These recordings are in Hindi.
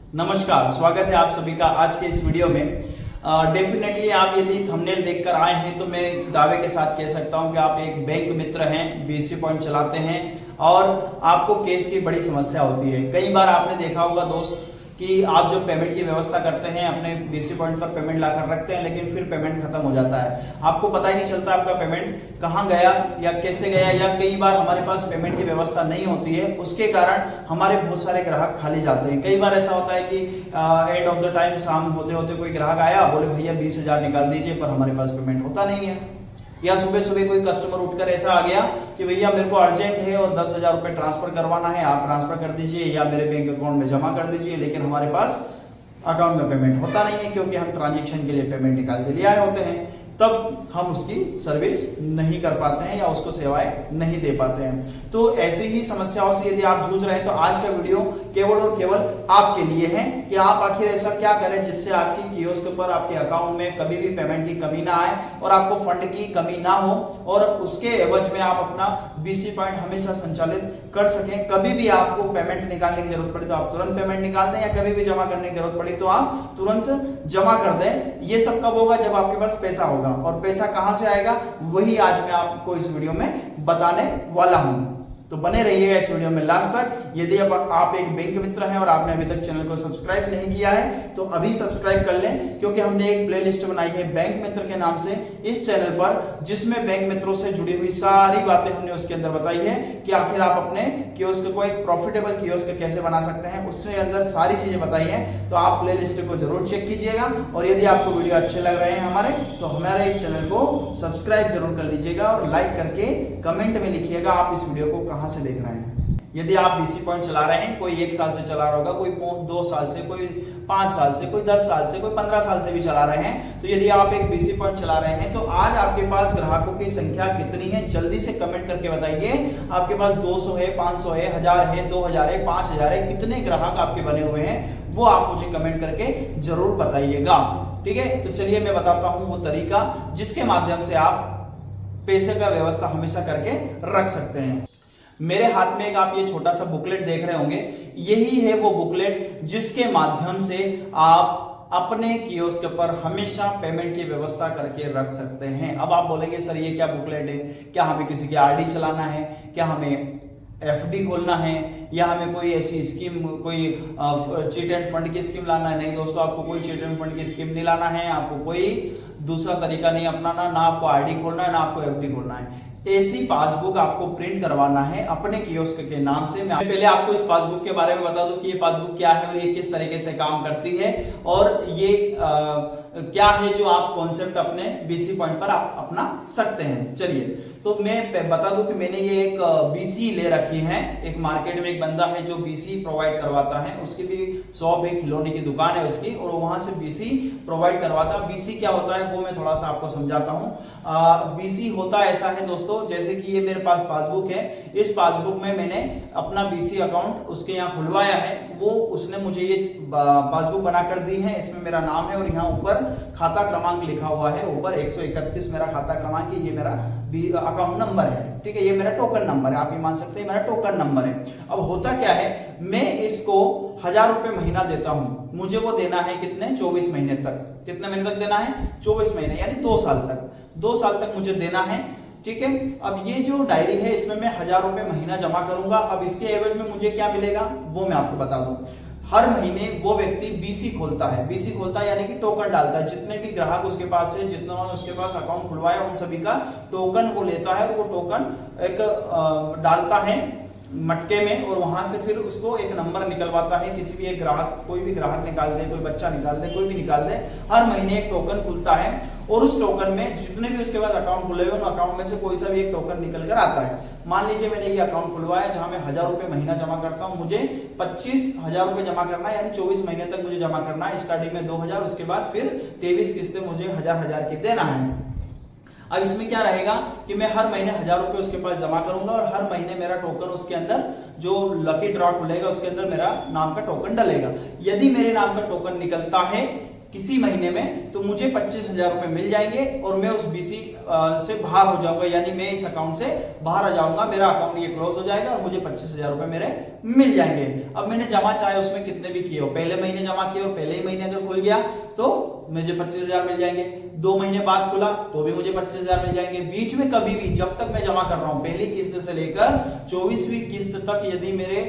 नमस्कार, स्वागत है आप सभी का आज के इस वीडियो में। डेफिनेटली आप यदि थंबनेल देखकर आए हैं तो मैं दावे के साथ कह सकता हूं कि आप एक बैंक मित्र हैं, बीसी पॉइंट चलाते हैं और आपको केस की बड़ी समस्या होती है। कई बार आपने देखा होगा दोस्त कि आप जब पेमेंट की व्यवस्था करते हैं अपने बीसी पॉइंट पर पेमेंट लाकर रखते हैं, लेकिन फिर पेमेंट खत्म हो जाता है, आपको पता ही नहीं चलता आपका पेमेंट कहां गया या कैसे गया, या कई बार हमारे पास पेमेंट की व्यवस्था नहीं होती है, उसके कारण हमारे बहुत सारे ग्राहक खाली जाते हैं। कई बार ऐसा होता है कि एंड ऑफ द टाइम शाम होते होते कोई ग्राहक आया, बोले भैया 20,000 निकाल दीजिए, पर हमारे पास पेमेंट होता नहीं है। या सुबह सुबह कोई कस्टमर उठकर ऐसा आ गया कि भैया मेरे को अर्जेंट है और 10,000 रुपए ट्रांसफर करवाना है, आप ट्रांसफर कर दीजिए या मेरे बैंक अकाउंट में जमा कर दीजिए, लेकिन हमारे पास अकाउंट में पेमेंट होता नहीं है क्योंकि हम ट्रांजैक्शन के लिए पेमेंट निकाल के लिए आए होते हैं। तब हम उसकी सर्विस नहीं कर पाते हैं या उसको सेवाएं नहीं दे पाते हैं। तो ऐसी ही समस्याओं से यदि आप जूझ रहे हैं तो आज का वीडियो केवल और केवल आपके लिए है कि आप आखिर ऐसा क्या करें जिससे आपकी कियोस्क पर आपके अकाउंट में कभी भी पेमेंट की कमी ना आए और आपको फंड की कमी ना हो, और उसके एवज में आप अपना बीसी पॉइंट हमेशा संचालित कर सकें। कभी भी आपको पेमेंट निकालने की जरूरत पड़ी तो आप तुरंत पेमेंट निकाल दें, या कभी भी जमा करने की जरूरत पड़ी तो आप तुरंत जमा कर दें। ये सब कब होगा? जब आपके पास पैसा होगा। और पैसा कहां से आएगा वही आज मैं आपको इस वीडियो में बताने वाला हूं, तो बने रहिएगा इस वीडियो में लास्ट तक। यदि अब आप एक बैंक मित्र हैं और आपने अभी तक चैनल को सब्सक्राइब नहीं किया है तो अभी सब्सक्राइब कर लें, क्योंकि हमने एक प्लेलिस्ट बनाई है बैंक मित्र के नाम से इस चैनल पर, जिसमें बैंक मित्रों से जुड़ी हुई सारी बातें हमने उसके अंदर बताई है कि आखिर आप अपने कियोस्क को एक प्रॉफिटेबल कियोस्क कैसे बना सकते हैं, उसके अंदर सारी चीजें बताई हैं। तो आप प्लेलिस्ट को जरूर चेक कीजिएगा, और यदि आपको वीडियो अच्छे लग रहे हैं हमारे तो हमारे इस चैनल को सब्सक्राइब जरूर कर लीजिएगा और लाइक करके कमेंट में लिखिएगा आप इस वीडियो को कहां से देख रहे हैं। यदि आप बीसी पॉइंट चला रहे हैं, कोई 1 साल से चला रहा होगा, कोई 2 साल से, कोई 5 साल से, कोई 10 साल से, कोई 15 साल से भी चला रहे हैं, तो यदि आप एक बीसी पॉइंट चला रहे हैं तो आज आपके पास ग्राहकों की संख्या कितनी है जल्दी से कमेंट करके बताइए। आपके पास 200 है, 500 है, 1000 है, 2000 है, 5000 है, कितने ग्राहक आपके बने हुए हैं वो आप मुझे कमेंट करके जरूर बताइएगा। ठीक है, तो चलिए मैं बताता हूं वो तरीका जिसके माध्यम से आप पैसे का व्यवस्था हमेशा करके रख सकते हैं। मेरे हाथ में एक आप ये छोटा सा बुकलेट देख रहे होंगे, यही है वो बुकलेट जिसके माध्यम से आप अपने कियोस्क पर हमेशा पेमेंट की व्यवस्था करके रख सकते हैं। अब आप बोलेंगे सर ये क्या बुकलेट है, क्या हमें किसी की आरडी चलाना है, क्या हमें एफडी खोलना है, या हमें कोई ऐसी स्कीम, कोई चीट एंड फंड की स्कीम लाना है? नहीं दोस्तों, आपको कोई चीट एंड फंड की स्कीम नहीं लाना है, आपको कोई दूसरा तरीका नहीं अपनाना, ना आपको आरडी खोलना है, ना आपको एफडी खोलना है। ऐसी पासबुक आपको प्रिंट करवाना है अपने कियोस्क के नाम से। मैं पहले आपको इस पासबुक के बारे में बता दूं कि ये पासबुक क्या है और ये किस तरीके से काम करती है, और ये क्या है जो आप कॉन्सेप्ट अपने बीसी पॉइंट पर आप अपना सकते हैं। चलिए, तो मैं बता दूं कि मैंने ये एक बीसी ले रखी है। एक मार्केट में एक बंदा है जो बीसी प्रोवाइड करवाता है, उसकी भी शॉप है, खिलौने की दुकान है उसकी, और वहां से बीसी प्रोवाइड करवाता है। बीसी क्या होता है वो मैं थोड़ा सा आपको समझाता हूं। बीसी होता ऐसा है दोस्तों, जैसे कि ये मेरे पास पासबुक है, इस पासबुक में मैंने अपना बीसी अकाउंट उसके यहाँ खुलवाया है, वो उसने मुझे ये पासबुक बना कर दी है। इसमें मेरा नाम है और यहाँ ऊपर खाता क्रमांक लिखा हुआ है, ऊपर 131 मेरा खाता क्रमांक है, ये मेरा अकाउंट नंबर है। ठीक है, ये मेरा टोकन नंबर है, आप ये मान सकते हैं मेरा टोकन नंबर है। अब होता क्या है, मैं इसको 1000 रुपए महीना देता हूं, मुझे वो देना है कितने? 24 महीने तक। कितने महीने तक देना है? 24 महीने, यानी 2 साल तक। 2 साल तक मुझे देना है। ठीक है, अब ये जो डायरी है इसमें मैं 1000 रुपए महीना जमा करूंगा। अब इसके एवज में मुझे क्या मिलेगा वो मैं आपको बता दूं। हर महीने वो व्यक्ति बीसी खोलता है, बीसी खोलता है यानी कि टोकन डालता है। जितने भी ग्राहक उसके पास है, जितना उसके पास अकाउंट खुलवाया, उन सभी का टोकन वो लेता है, और वो टोकन एक डालता है मटके में, और वहां से फिर उसको एक नंबर निकलवाता है। किसी भी एक ग्राहक, कोई भी ग्राहक निकाल दे, कोई बच्चा निकाल दे, कोई भी निकाल दे, हर महीने एक टोकन खुलता है, और उस टोकन में जितने भी उसके बाद अकाउंट खुले हुए, उन अकाउंट में से कोई सा भी एक टोकन निकल कर आता है। मान लीजिए मैंने ये अकाउंट खुलवाया जहां मैं 1000 रुपए महीना जमा करता हूं, मुझे 25,000 रुपए जमा करना है, यानी 24 महीने तक मुझे जमा करना है। स्टार्टिंग में 2000, उसके बाद फिर 23 किस्तें मुझे 1000 की देना है। अब इसमें क्या रहेगा कि मैं हर महीने 1000 रुपए उसके पास जमा करूंगा, और हर महीने मेरा टोकन उसके अंदर जो लकी ड्रॉ खुलेगा उसके अंदर मेरा नाम का टोकन डलेगा। यदि मेरे नाम का टोकन निकलता है किसी महीने में, तो मुझे 25,000 रुपए मिल जाएंगे और मैं उस बीसी से बाहर हो जाऊंगा, यानी मैं इस अकाउंट से बाहर आ जाऊंगा, मेरा अकाउंट ये क्लोज हो जाएगा और मुझे 25,000 रुपए मेरे मिल जाएंगे। अब मैंने जमा चाहे उसमें कितने भी किए हो, पहले महीने जमा किए और पहले ही महीने अगर खुल गया तो मुझे 25,000 मिल जाएंगे, 2 महीने बाद खुला तो भी मुझे 25,000 मिल जाएंगे। बीच में कभी भी जब तक मैं जमा कर रहा हूं, पहली किस्त से लेकर 24वीं किस्त तक यदि मेरे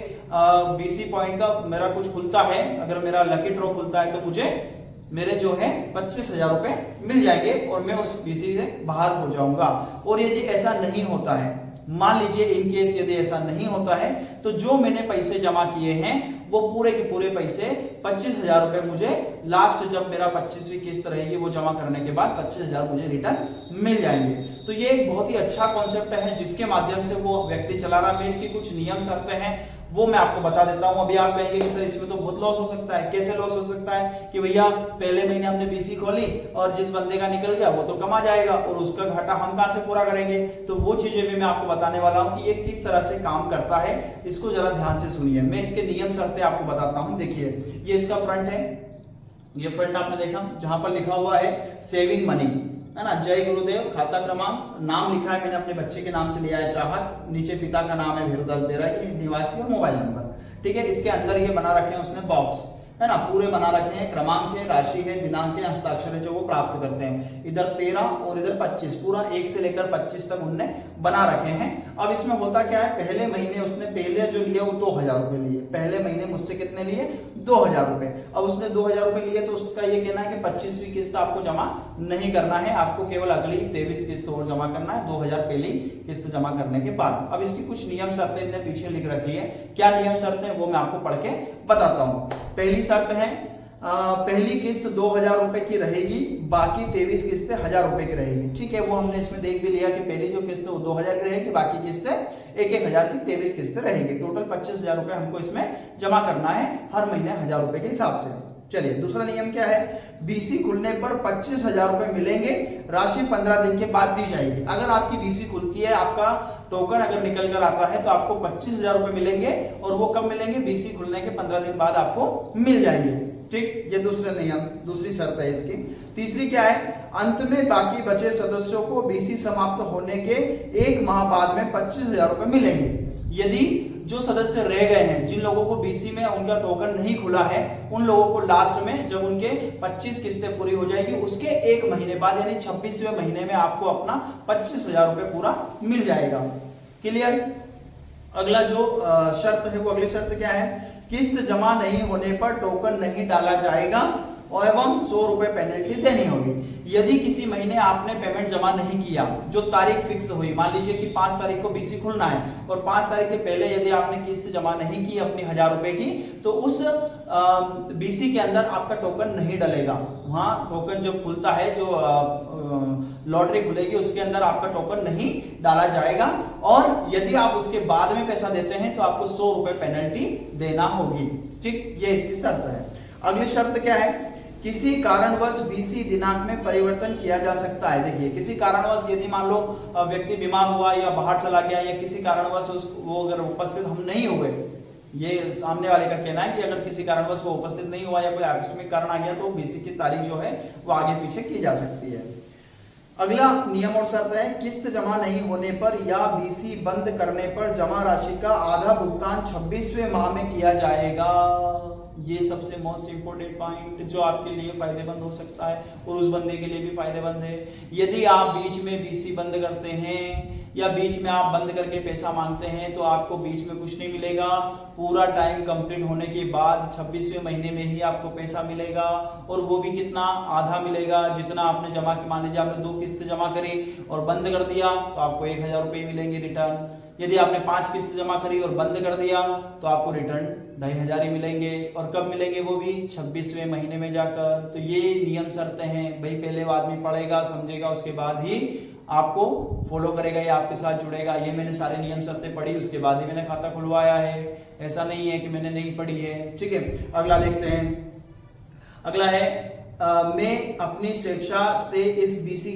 बीसी पॉइंट का मेरा कुछ खुलता है, अगर मेरा लकी ड्रॉ खुलता है तो मुझे मेरे जो है 25,000 रुपए मिल जाएंगे और मैं उस बीसी से बाहर हो जाऊंगा। और यदि ऐसा नहीं होता है, मान लीजिए इन केस यदि ऐसा नहीं होता है, तो जो मैंने पैसे जमा किए हैं वो पूरे के पूरे पैसे 25,000 रुपए मुझे लास्ट जब मेरा 25वीं किस्त रहेगी वो जमा करने के बाद 25,000 मुझे रिटर्न मिल जाएंगे। तो ये एक बहुत ही अच्छा कॉन्सेप्ट है जिसके माध्यम से वो व्यक्ति चला रहा है। मैं इसकी कुछ नियम शर्तें हैं वो मैं आपको बता देता हूं। अभी आप कहेंगे कि सर इसमें तो बहुत लॉस हो सकता है। कैसे लॉस हो सकता है कि भैया पहले महीने हमने बीसी खोली और जिस बंदे का निकल गया वो तो कमा जाएगा और उसका घाटा हम कहां से पूरा करेंगे। तो वो चीजें भी मैं आपको बताने वाला हूं कि ये किस तरह से काम करता है, इसको जरा ध्यान से सुनिए। मैं इसके नियम शर्तें आपको बताता हूं। देखिए ये इसका फ्रंट है, ये फ्रंट आपने देखा जहां पर लिखा हुआ है सेविंग मनी, है ना, जय गुरुदेव, खाता क्रमांक, नाम लिखा है मैंने अपने बच्चे के नाम से लिया है चाहत, नीचे पिता का नाम है भेरुदास बेरा, निवासी और मोबाइल नंबर, ठीक है। इसके अंदर ये बना रखे हैं उसने बॉक्स, है ना, पूरे बना रखे हैं, क्रमांक है, राशि है, दिनांक है, हस्ताक्षर है जो वो प्राप्त करते हैं। इधर 13 और इधर 25, पूरा 1 से लेकर 25 तक उनने बना रखे हैं। अब इसमें होता क्या है, पहले महीने उसने पहले जो लिया वो 2,000 रुपए लिए, पहले महीने मुझसे कितने लिए 2,000 रुपए। अब उसने 2,000 रुपए लिए तो उसका ये कहना है कि 25वीं किस्त आपको जमा नहीं करना है, आपको केवल अगली 23 किस्त और जमा करना है 2,000 पहली किस्त जमा करने के बाद। अब इसकी कुछ नियम शर्तें इन्हें पीछे लिख रखी है, क्या नियम शर्तें हैं वो मैं आपको पढ़ के बताता हूं। पहली शर्त है पहली किस्त 2,000 रुपए की रहेगी, बाकी 23 किस्तें 1,000 रुपए की रहेगी, ठीक है। वो हमने इसमें देख भी लिया कि पहली जो किस्त है वो 2,000 की रहेगी, बाकी किस्तें 1,000 की 23 किस्तें रहेगी। टोटल 25,000 रुपए हमको इसमें जमा करना है हर महीने 1,000 रुपए के हिसाब से। चलिए दूसरा नियम क्या है, बीसी खुलने पर 25,000 रुपए मिलेंगे, राशि 15 दिन के बाद दी जाएगी। अगर आपकी बीसी खुलती है, आपका टोकन अगर निकल कर आता है तो आपको 25,000 रुपए मिलेंगे और वो कब मिलेंगे, बीसी खुलने के 15 दिन बाद आपको मिल जाएंगे, ठीक। ये दूसरा नियम, दूसरी शर्त है इसकी। तीसरी क्या है, अंत में बाकी बचे सदस्यों को बीसी समाप्त होने के 1 माह बाद में 25,000 रुपए मिलेंगे। यदि जो सदस्य रह गए हैं, जिन लोगों को बीसी में उनका टोकन नहीं खुला है, उन लोगों को लास्ट में जब उनके 25 किस्तें पूरी हो जाएगी उसके 1 महीने बाद यानी 26वें महीने में आपको अपना 25,000 रुपए पूरा मिल जाएगा। क्लियर। अगला जो शर्त है वो अगली शर्त क्या है, किस्त जमा नहीं होने पर टोकन नहीं डाला जाएगा और एवं 100 रुपए पेनल्टी देनी होगी। यदि किसी महीने आपने पेमेंट जमा नहीं किया, जो तारीख फिक्स हुई, मान लीजिए कि 5 तारीख को बीसी खुलना है और 5 तारीख के पहले यदि आपने किस्त जमा नहीं की अपनी 1,000 रुपए की, तो उस बीसी के अंदर आपका टोकन नहीं डलेगा। वहां टोकन जब खुलता है, जो लॉटरी खुलेगी उसके अंदर आपका टोकन नहीं डाला जाएगा और यदि आप उसके बाद में पैसा देते हैं तो आपको 100 रुपए पेनल्टी देना होगी, ठीक। ये इसकी शर्त है। अगली शर्त क्या है, किसी कारणवश बीसी दिनांक में परिवर्तन किया जा सकता है। देखिए किसी कारणवश यदि मान लो व्यक्ति बीमार हुआ या बाहर चला गया या किसी कारणवश वो अगर उपस्थित हम नहीं हुए, ये सामने वाले का कहना है कि अगर किसी कारणवश वो उपस्थित नहीं हुआ या कोई आकस्मिक कारण आ गया तो बीसी की तारीख जो है वो आगे पीछे की जा सकती है। अगला नियम और शर्त है, किस्त जमा नहीं होने पर या बीसी बंद करने पर जमा राशि का आधा भुगतान 26वें माह में किया जाएगा। ये सबसे मोस्ट इंपोर्टेंट पॉइंट जो आपके लिए फायदेमंद हो सकता है और उस बंदे के लिए भी फायदेमंद है। यदि आप बीच में बीसी बंद करते हैं या बीच में आप बंद करके पैसा मांगते हैं तो आपको बीच में कुछ नहीं मिलेगा, पूरा टाइम कंप्लीट होने के बाद 26वें महीने में ही आपको पैसा मिलेगा और वो भी कितना, आधा मिलेगा। जितना आपने जमा, मान लीजिए आपने 2 किस्त जमा करी और बंद कर दिया तो आपको 1,000 रुपए मिलेंगे रिटर्न। यदि आपने 5 किस्त जमा करी और बंद कर दिया तो आपको रिटर्न 2,500 ही मिलेंगे। और कब मिलेंगे, वो भी 26वें महीने में जाकर। तो ये नियम शर्तें हैं भाई, पहले वो आदमी पढ़ेगा समझेगा उसके बाद ही आपको फॉलो करेगा या आपके साथ जुड़ेगा। ये मैंने सारे नियम शर्तें पढ़ी उसके बाद ही मैंने खाता खुलवाया है, ऐसा नहीं है कि मैंने नहीं पढ़ी है, ठीक है। अगला देखते हैं। अगला है मैं अपनी स्वेच्छा से इस बीसी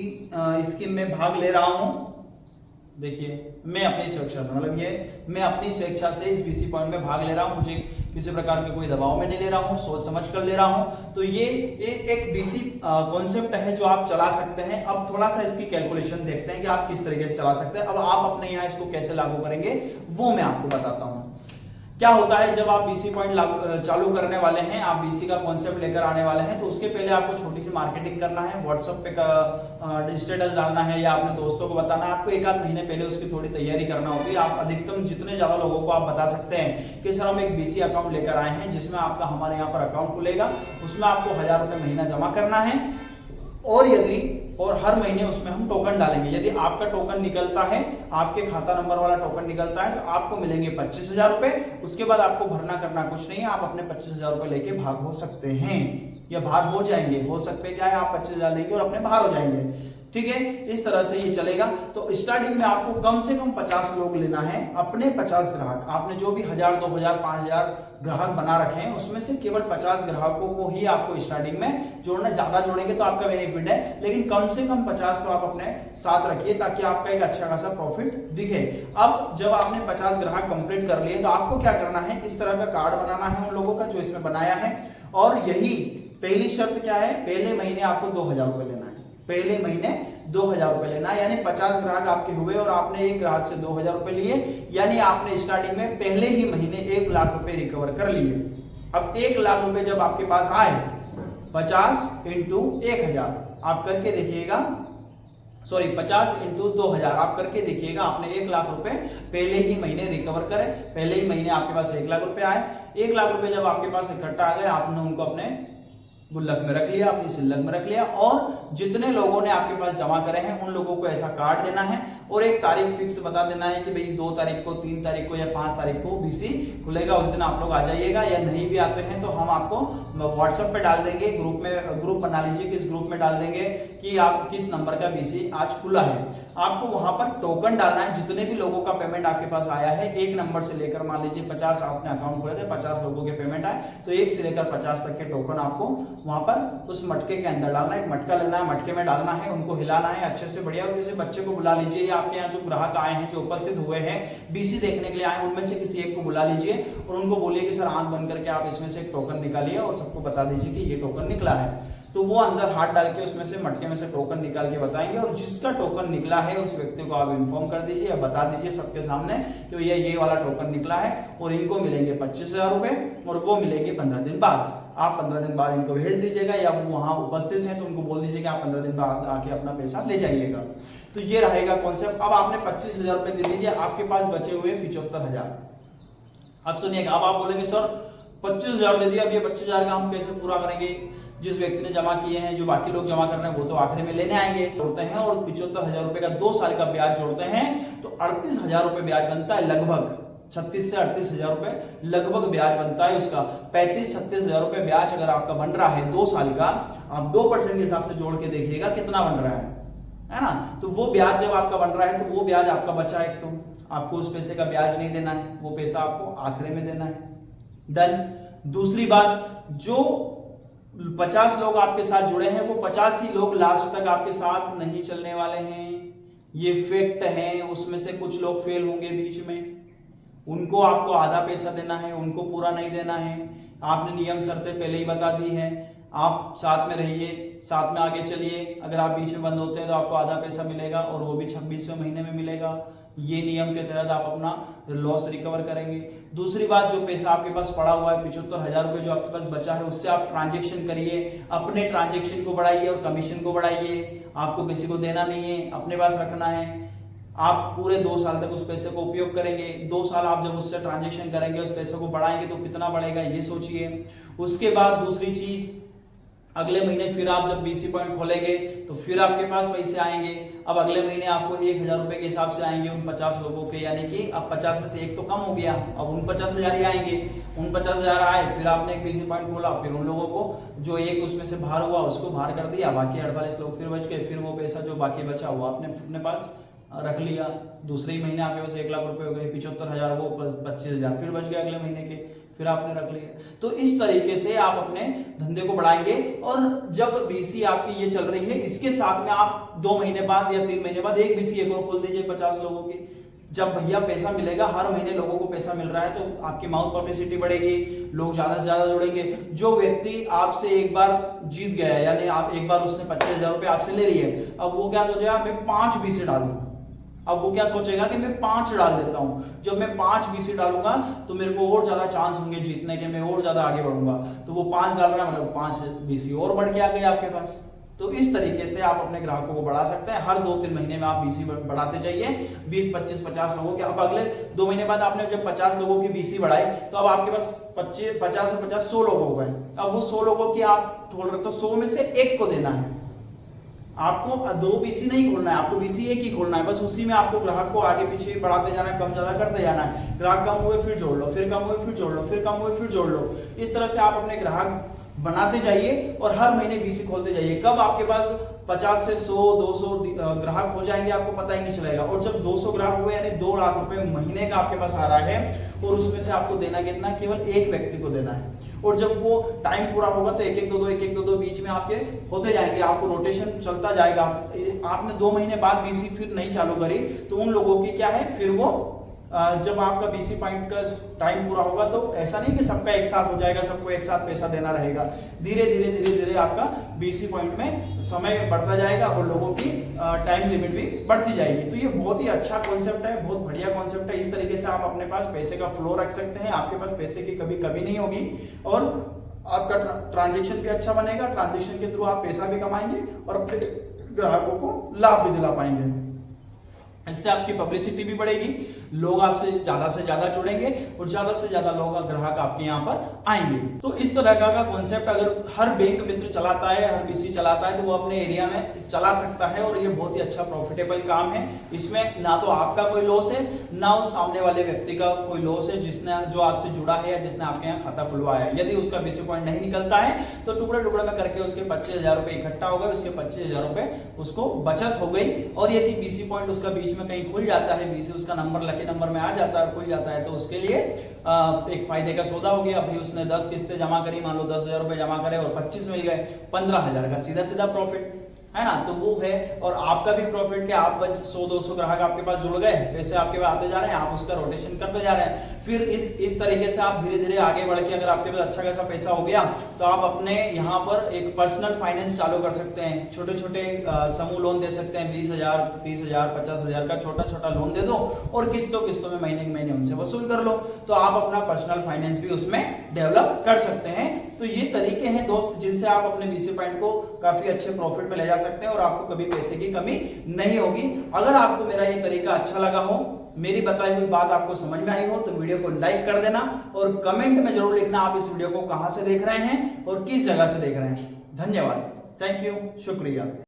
स्कीम में भाग ले रहा हूं, देखिए मैं अपनी स्वेच्छा से, मतलब ये मैं अपनी स्वेच्छा से इस बीसी पॉइंट में भाग ले रहा हूँ, मुझे किसी प्रकार के कोई दबाव में नहीं ले रहा हूँ, सोच समझ कर ले रहा हूँ। तो ये एक बीसी कॉन्सेप्ट है जो आप चला सकते हैं। अब थोड़ा सा इसकी कैलकुलेशन देखते हैं कि आप किस तरीके से चला सकते हैं। अब आप अपने यहाँ इसको कैसे लागू करेंगे वो मैं आपको बताता हूँ। क्या होता है जब आप बीसी पॉइंट चालू करने वाले हैं, आप बीसी का कॉन्सेप्ट लेकर आने वाले हैं, तो उसके पहले आपको छोटी सी मार्केटिंग करना है, व्हाट्सएप पे स्टेटस डालना है या अपने दोस्तों को बताना है। आपको एक आध महीने पहले उसकी थोड़ी तैयारी करना होती है। आप अधिकतम जितने ज्यादा लोगों को आप बता सकते हैं कि सर हम एक बीसी अकाउंट लेकर आए हैं जिसमें आपका हमारे यहाँ पर अकाउंट खुलेगा, उसमें आपको 1000 रुपये महीना जमा करना है और हर महीने उसमें हम टोकन डालेंगे। यदि आपका टोकन निकलता है, आपके खाता नंबर वाला टोकन निकलता है, तो आपको मिलेंगे 25,000 रुपए। उसके बाद आपको भरना करना कुछ नहीं है, आप अपने 25,000 रुपए लेके भाग हो सकते हैं या बाहर हो जाएंगे। हो सकते क्या है, आप 25,000 लेके और अपने बाहर हो जाएंगे। ठीक है, इस तरह से ये चलेगा। तो स्टार्टिंग में आपको कम से कम 50 लोग लेना है, अपने 50 ग्राहक। आपने जो भी 1000, 2000, 5000 ग्राहक बना रखे हैं उसमें से केवल 50 ग्राहकों को ही आपको स्टार्टिंग में जोड़ना। ज्यादा जोड़ेंगे तो आपका बेनिफिट है, लेकिन कम से कम 50 तो आप अपने साथ रखिए ताकि आपका एक अच्छा खासा प्रॉफिट दिखे। अब जब आपने 50 ग्राहक कंप्लीट कर लिए तो आपको क्या करना है, इस तरह का कार्ड बनाना है उन लोगों का जो इसमें बनाया है। और यही पहली शर्त क्या है, पहले महीने आपको 2000 रुपए लेना है। पहले महीने 2000 रुपए लेना है, यानी 50 ग्राहक आपके हुए और आपने एक ग्राहक से 2000 रुपए लिए, यानी आपने स्टार्टिंग में पहले ही महीने 1 लाख रुपए रिकवर कर लिए। अब 1 लाख रुपए जब आपके पास आए, 50 इंटू 1000 आप करके देखिएगा, 50 इंटू 2000 आप करके देखिएगा। आपने 1 लाख रुपए पहले ही महीने रिकवर करे, पहले ही महीने आपके पास 1 लाख रुपए आए। 1 लाख रुपए जब आपके पास इकट्ठा आ गए, आपने उनको अपने गुल्लक में रख लिया, अपनी सिल्लक में रख लिया। और जितने लोगों ने आपके पास जमा करे हैं उन लोगों को ऐसा कार्ड देना है और एक तारीख फिक्स बता देना है कि भाई 2 तारीख को, 3 तारीख को या 5 तारीख को बीसी खुलेगा, उस दिन आप लोग आ जाइएगा। या नहीं भी आते हैं तो हम आपको व्हाट्सएप पे डाल देंगे, ग्रुप बना लीजिए, किस ग्रुप में डाल देंगे कि आप किस नंबर का बीसी आज खुला है। आपको वहां पर टोकन डालना है। जितने भी लोगों का पेमेंट आपके पास आया है, एक नंबर से लेकर मान लीजिए 50 आपने अकाउंट खोले थे, 50 लोगों के पेमेंट आए, तो 1 से लेकर 50 तक के टोकन आपको वहां पर उस मटके के अंदर डालना है। एक मटका लेना है, मटके में डालना है, उनको हिलाना है अच्छे से बढ़िया। और किसी बच्चे को बुला लीजिए या आपके यहाँ जो ग्राहक आए हैं, जो उपस्थित हुए हैं बीसी देखने के लिए आए, उनमें से किसी एक को बुला लीजिए और उनको बोलिए कि सर आंख बंद करके आप इसमें से एक टोकन निकालिए और सबको बता दीजिए कि ये टोकन निकला है। तो वो अंदर हाथ डाल के उसमें से मटके में से टोकन निकाल के बताएंगे और जिसका टोकन निकला है उस व्यक्ति को आप इन्फॉर्म कर दीजिए या बता दीजिए सबके सामने कि भैया ये वाला टोकन निकला है और इनको मिलेंगे 25,000 रुपए और वो मिलेंगे 15 दिन बाद। आप 15 दिन बाद इनको भेज दीजिएगा या वो वहां उपस्थित हैं तो उनको बोल दीजिए कि आप 15 दिन बाद आके अपना पैसा ले जाइएगा। तो ये रहेगा कॉन्सेप्ट। अब आपने 25,000 रुपए दे दीजिए, आपके पास बचे हुए 75,000। अब सुनिएगा, अब आप बोलेंगे सर 25,000 दे दिया, अब ये 25,000 का हम कैसे पूरा करेंगे? जिस व्यक्ति ने जमा किए हैं, जो बाकी लोग जमा कर रहे हैं वो तो आखिरी में लेने आएंगे, जोड़ते हैं और 75,000 रुपए का 2 साल का ब्याज जोड़ते हैं तो 38,000 रुपए ब्याज बनता है। लगभग 36 से 38,000 रुपए लगभग ब्याज बनता है उसका। 35-36,000 रुपए ब्याज अगर आपका बन रहा है 2 साल का, आप 2% के हिसाब से जोड़ के देखिएगा कितना बन रहा है ना। तो वो ब्याज जब आपका बन रहा है तो वो ब्याज आपका बचा है, तो आपको उस पैसे का ब्याज नहीं देना है, वो पैसा आपको आखिरी में देना है। डन। दूसरी बात, जो 50 लोग आपके साथ जुड़े हैं वो 50 ही लोग लास्ट तक आपके साथ नहीं चलने वाले हैं, ये फैक्ट है। उसमें से कुछ लोग फेल होंगे बीच में, उनको आपको आधा पैसा देना है, उनको पूरा नहीं देना है। आपने नियम शर्तें पहले ही बता दी है, आप साथ में रहिए, साथ में आगे चलिए। अगर आप बीच में बंद होते हैं तो आपको आधा पैसा मिलेगा और वो भी 26वें महीने में मिलेगा। ये नियम के तहत आप अपना लॉस रिकवर करेंगे। दूसरी बात, जो पैसा आपके पास पड़ा हुआ है 75,000 रुपए जो आपके पास बचा है, उससे आप ट्रांजेक्शन करिए, अपने ट्रांजेक्शन को बढ़ाइए और कमीशन को बढ़ाइए। आपको किसी को देना नहीं है, अपने पास रखना है। आप पूरे 2 साल तक उस पैसे को उपयोग करेंगे। 2 साल आप जब उससे ट्रांजेक्शन करेंगे, उस पैसे को बढ़ाएंगे तो कितना बढ़ेगा ये सोचिए। उसके बाद दूसरी चीज, अगले महीने फिर आप जब बीसी पॉइंट खोलेंगे तो फिर आपके पास पैसे आएंगे। अब अगले महीने आपको 1,000 रुपए के हिसाब से आएंगे उन 50 लोगों के, यानी कि अब 50 में से एक तो कम हो गया, अब उन 50,000 ही आएंगे। उन 50,000 आए, फिर आपने एक बीसी पॉइंट खोला, फिर उन लोगों को जो एक उसमें से बाहर हुआ उसको बाहर कर दिया, बाकी 48 लोग फिर बच गए। फिर वो पैसा जो बाकी बचा वो आपने अपने पास रख लिया। दूसरे ही महीने आपके पास 1 लाख रुपए हो गए, 75,000 वो 25,000 फिर बच गए अगले महीने के। फिर आपने रख लिया। तो इस तरीके से आप अपने धंधे को बढ़ाएंगे। और जब बीसी आपकी ये चल रही है, इसके साथ में आप 2 महीने बाद या 3 महीने बाद एक बीसी एक और खोल दीजिए 50 लोगों की। जब भैया पैसा मिलेगा, हर महीने लोगों को पैसा मिल रहा है, तो आपकी माउथ पब्लिसिटी बढ़ेगी, लोग ज्यादा से ज्यादा जुड़ेंगे। जो व्यक्ति आपसे एक बार जीत गया, यानी आप एक बार उसने 25,000 रुपए आपसे ले लिए, अब वो क्या सोचेगा, मैं 5 बीसी डालूं। अब वो क्या सोचेगा कि मैं 5 डाल देता हूं। जब मैं 5 बीसी डालूंगा तो मेरे को और ज्यादा चांस होंगे जीतने के, मैं और ज्यादा आगे बढ़ूंगा। तो वो 5 डाल रहा है, मतलब 5 बीसी और बढ़ के आ गए आपके पास। तो इस तरीके से आप अपने ग्राहकों को बढ़ा सकते हैं। हर 2-3 महीने में आप बीसी बढ़ाते जाइए, 20, 25, 50 लोगों के। अब अगले 2 महीने बाद आपने जब 50 लोगों की बीसी बढ़ाई, तो अब आपके पास 50 और 50 100 लोग हो गए। अब वो 100 लोगों की आप खोल रहे, तो 100 में से एक को देना है। आपको 2 बीसी नहीं खोलना है, आपको बीसी एक ही खोलना है। बस उसी में आपको ग्राहक को आगे पीछे बढ़ाते जाना है, कम ज्यादा करते जाना है। ग्राहक कम हुए फिर जोड़ लो, फिर कम हुए फिर जोड़ लो, फिर कम हुए फिर जोड़ लो। इस तरह से आप अपने ग्राहक बनाते जाइए और हर महीने बीसी खोलते जाइए। कब आपके पास 50 से 100, 200 ग्राहक हो जाएंगे, आपको पता ही नहीं चलेगा। और जब 200 ग्राहक हुए, यानी 2 लाख रुपए महीने का आपके पास आ रहा है, और उसमें से आपको देना कितना, केवल एक व्यक्ति को देना है। और जब वो टाइम पूरा होगा तो 1-1, 2-2 बीच में आपके होते जाएंगे, आपको रोटेशन चलता जाएगा। आपने 2 महीने बाद बीसी फिर नहीं चालू करी, तो उन लोगों की क्या है, फिर वो जब आपका बीसी पॉइंट का टाइम पूरा होगा, तो ऐसा नहीं कि सबका एक साथ हो जाएगा, सबको एक साथ पैसा देना रहेगा। धीरे धीरे आपका बीसी पॉइंट में समय बढ़ता जाएगा और लोगों की टाइम लिमिट भी बढ़ती जाएगी। तो ये बहुत ही अच्छा कॉन्सेप्ट है, बहुत बढ़िया कॉन्सेप्ट है। इस तरीके से आप अपने पास पैसे का फ्लो रख सकते हैं, आपके पास पैसे की कभी कमी नहीं होगी, और आपका ट्रांजेक्शन भी अच्छा बनेगा। ट्रांजेक्शन के थ्रू आप पैसा भी कमाएंगे और अपने ग्राहकों को लाभ भी दिला पाएंगे। इससे आपकी पब्लिसिटी भी बढ़ेगी, लोग आपसे ज्यादा जुड़ेंगे और ज्यादा से ज्यादा लोग ग्राहक आपके यहाँ पर आएंगे। तो इस तरह का कॉन्सेप्ट अगर हर बैंक मित्र चलाता है, हर बीसी चलाता है, तो वो अपने एरिया में चला सकता है। और ये बहुत ही अच्छा प्रॉफिटेबल काम है। इसमें ना तो आपका कोई लॉस है, ना उस सामने वाले व्यक्ति का कोई लॉस है जो आपसे जुड़ा है या जिसने आपके यहाँ खाता खुलवाया है। यदि उसका बीसी पॉइंट नहीं निकलता है, तो टुकड़े टुकड़े में करके उसके 25,000 रुपए इकट्ठा हो गए, उसके 25,000 रुपए उसको बचत हो गई। और यदि बीसी पॉइंट उसका बीच में कहीं खुल जाता है, बीसी उसका नंबर लकी नंबर में आ जाता है, खुल जाता है, तो उसके लिए एक फायदे का सौदा हो गया। अभी उसने 10 किस्तें जमा करी, मान लो 10,000 रुपए जमा करे और 25 मिल गए, 15,000 का सीधा प्रॉफिट है ना। तो वो है, और आपका भी प्रॉफिट क्या, आप 100-200 ग्राहक आपके पास जुड़ गए, पैसे आपके पास आते जा रहे हैं, आप उसका रोटेशन करते जा रहे हैं। फिर इस तरीके से आप धीरे धीरे आगे बढ़ के, अगर आपके पास अच्छा खासा पैसा हो गया, तो आप अपने यहाँ पर एक पर्सनल फाइनेंस चालू कर सकते हैं। छोटे छोटे समूह लोन दे सकते हैं, 20,000, 30,000, 50,000 का छोटा लोन दे दो और किस्तों में महीने उनसे वसूल कर लो। तो आप अपना पर्सनल फाइनेंस भी उसमें डेवलप कर सकते हैं। तो ये तरीके हैं दोस्त, जिनसे आप अपने बीसी पॉइंट को काफी अच्छे प्रॉफिट में ले जा सकते हैं और आपको कभी पैसे की कमी नहीं होगी। अगर आपको मेरा ये तरीका अच्छा लगा हो, मेरी बताई हुई बात आपको समझ में आई हो, तो वीडियो को लाइक कर देना और कमेंट में जरूर लिखना आप इस वीडियो को कहां से देख रहे हैं और किस जगह से देख रहे हैं। धन्यवाद, थैंक यू, शुक्रिया।